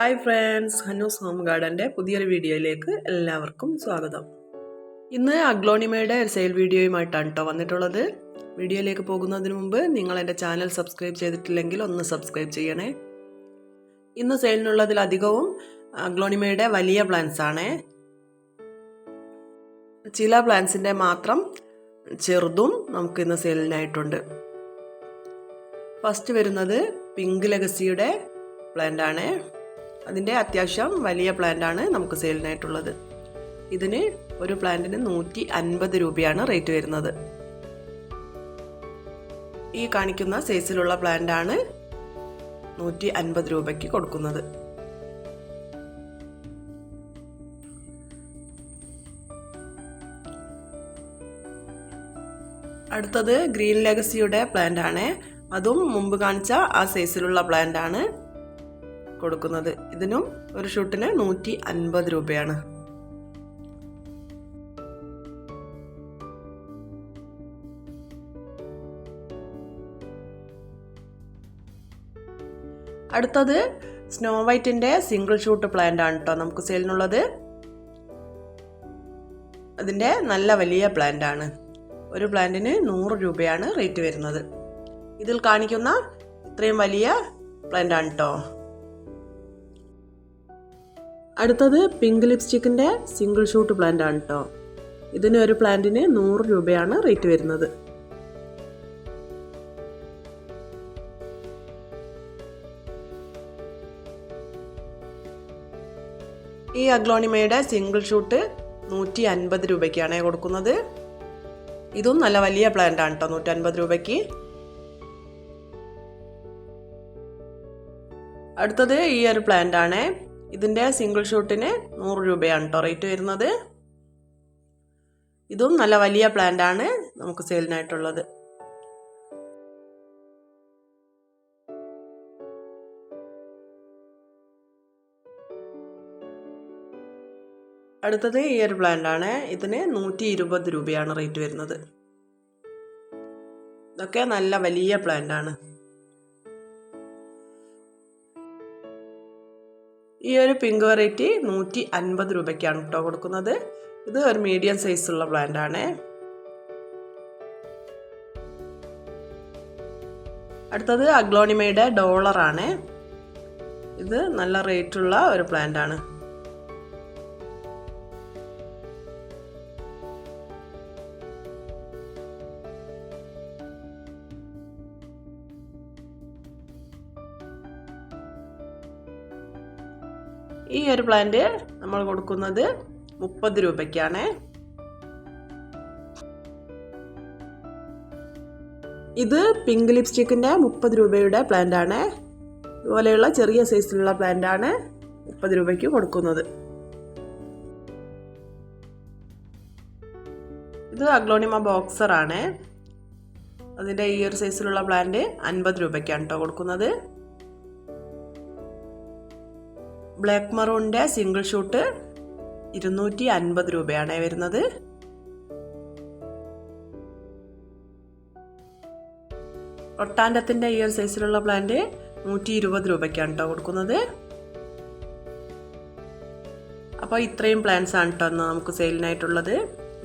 Hi friends, ഹന്നൂസ് home ഗാർഡൻ്റെ പുതിയൊരു വീഡിയോയിലേക്ക് എല്ലാവർക്കും സ്വാഗതം. ഇന്ന് അഗ്ലോണിമയുടെ ഒരു സെയിൽ വീഡിയോയുമായിട്ടാണ് വന്നിട്ടുള്ളത്. വീഡിയോയിലേക്ക് പോകുന്നതിന് മുമ്പ് നിങ്ങൾ എൻ്റെ ചാനൽ സബ്സ്ക്രൈബ് ചെയ്തിട്ടില്ലെങ്കിൽ ഒന്ന് സബ്സ്ക്രൈബ് ചെയ്യണേ. ഇന്ന് സെയിലിനുള്ളതിലധികവും അഗ്ലോണിമയുടെ വലിയ പ്ലാന്റ്സ് ആണ്. ചില പ്ലാന്റ്സിൻ്റെ മാത്രം ചെറുതും നമുക്ക് ഇന്ന് സെയിലിനായിട്ടുണ്ട്. ഫസ്റ്റ് വരുന്നത് പിങ്ക് ലെഗസിയുടെ പ്ലാന്റ് ആണ്. അതിൻ്റെ അത്യാവശ്യം വലിയ പ്ലാന്റ് ആണ് നമുക്ക് സെയിലിനായിട്ടുള്ളത്. ഇതിന് ഒരു പ്ലാന്റിന് 150 രൂപയാണ് റേറ്റ് വരുന്നത്. ഈ കാണിക്കുന്ന സൈസിലുള്ള പ്ലാന്റ് ആണ് 150 രൂപയ്ക്ക് കൊടുക്കുന്നത്. അടുത്തത് ഗ്രീൻ ലെഗസിയുടെ പ്ലാന്റ് ആണ്. അതും മുമ്പ് കാണിച്ച ആ സൈസിലുള്ള പ്ലാന്റ് ആണ് കൊടുക്കുന്നത്. ഇതിനും ഒരു ഷൂട്ടിന് 150 രൂപയാണ്. അടുത്തത് സ്നോ വൈറ്റിന്റെ സിംഗിൾ ഷൂട്ട് പ്ലാന്റ് ആണ് കേട്ടോ നമുക്ക് സെയിലിനുള്ളത്. അതിന്റെ നല്ല വലിയ പ്ലാന്റ് ആണ്. ഒരു പ്ലാന്റിന് 100 രൂപയാണ് റേറ്റ് വരുന്നത്. ഇതിൽ കാണിക്കുന്ന ഇത്രയും വലിയ പ്ലാന്റ് ആണ് കേട്ടോ. അടുത്തത് പിങ്ക് ലിപ്സ്റ്റിക്കിന്റെ സിംഗിൾ ഷൂട്ട് പ്ലാന്റ് ആണ് കേട്ടോ. ഇതിന് ഒരു പ്ലാന്റിന് 100 രൂപയാണ് റേറ്റ് വരുന്നത്. ഈ അഗ്ലോണിമയുടെ സിംഗിൾ ഷൂട്ട് 150 രൂപയ്ക്കാണ് കൊടുക്കുന്നത്. ഇതും നല്ല വലിയ പ്ലാന്റ് ആണ് കേട്ടോ 150 രൂപയ്ക്ക്. അടുത്തത് ഈ ഒരു പ്ലാന്റ് ആണ്. ഇതിൻ്റെ സിംഗിൾ ഷൂട്ടിന് 100 രൂപയാണ് കേട്ടോ റേറ്റ് വരുന്നത്. ഇതും നല്ല വലിയ പ്ലാന്റ് ആണ് നമുക്ക് സെയിലിനായിട്ടുള്ളത്. അടുത്തത് ഈ ഒരു പ്ലാന്റ് ആണ്. ഇതിന് 120 രൂപയാണ് റേറ്റ് വരുന്നത്. ഇതൊക്കെ നല്ല വലിയ പ്ലാന്റ് ആണ്. ഈ ഒരു പിങ്ക് വെറൈറ്റി 150 രൂപയ്ക്കാണ് കേട്ടോ കൊടുക്കുന്നത്. ഇത് ഒരു മീഡിയം സൈസുള്ള പ്ലാന്റ് ആണ്. അടുത്തത് അഗ്ലോണിമയുടെ ഡോളർ ആണ്. ഇത് നല്ല റേറ്റുള്ള ഒരു പ്ലാന്റ് ആണ്. ഈ ഒരു പ്ലാന്റ് നമ്മൾ കൊടുക്കുന്നത് 30 രൂപയ്ക്കാണ്. ഇത് പിങ്ക് ലിപ്സ്റ്റിക്കിന്റെ 30 രൂപയുടെ പ്ലാന്റ് ആണ്. ഇതുപോലെയുള്ള ചെറിയ സൈസിലുള്ള പ്ലാന്റ് ആണ് 30 രൂപയ്ക്ക് കൊടുക്കുന്നത്. ഇത് അഗ്ലോണിമ ബോക്സർ ആണ്. അതിൻ്റെ ഈ ഒരു സൈസിലുള്ള പ്ലാന്റ് 50 രൂപയ്ക്കാണ് കേട്ടോ കൊടുക്കുന്നത്. ബ്ലാക്ക് മറൂണിന്റെ സിംഗിൾ ഷൂട്ട് 250 രൂപയാണ് വരുന്നത്. ഒട്ടാൻഡത്തിന്റെ ഈ ഒരു സൈസിലുള്ള പ്ലാന്റ് 120 രൂപയ്ക്കാണ് കേട്ടോ കൊടുക്കുന്നത്. അപ്പോൾ ഇത്രയും പ്ലാന്റ്സ് ആണ് കേട്ടോ നമുക്ക് സെയിലിനായിട്ടുള്ളത്.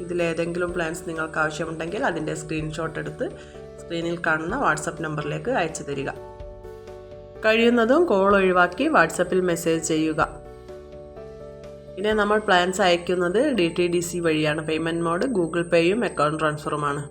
ഇതിലേതെങ്കിലും പ്ലാന്റ്സ് നിങ്ങൾക്ക് ആവശ്യമുണ്ടെങ്കിൽ അതിൻ്റെ സ്ക്രീൻഷോട്ട് എടുത്ത് സ്ക്രീനിൽ കാണുന്ന വാട്സപ്പ് നമ്പറിലേക്ക് അയച്ചു തരിക. കഴിയുന്നതും കോൾ ഒഴിവാക്കി വാട്സപ്പിൽ മെസ്സേജ് ചെയ്യുക. പിന്നെ നമ്മൾ പ്ലാൻസ് അയക്കുന്നത് DTDC വഴിയാണ്. പേയ്മെൻറ്റ് മോഡ് ഗൂഗിൾ പേയും അക്കൗണ്ട് ട്രാൻസ്ഫറുമാണ്.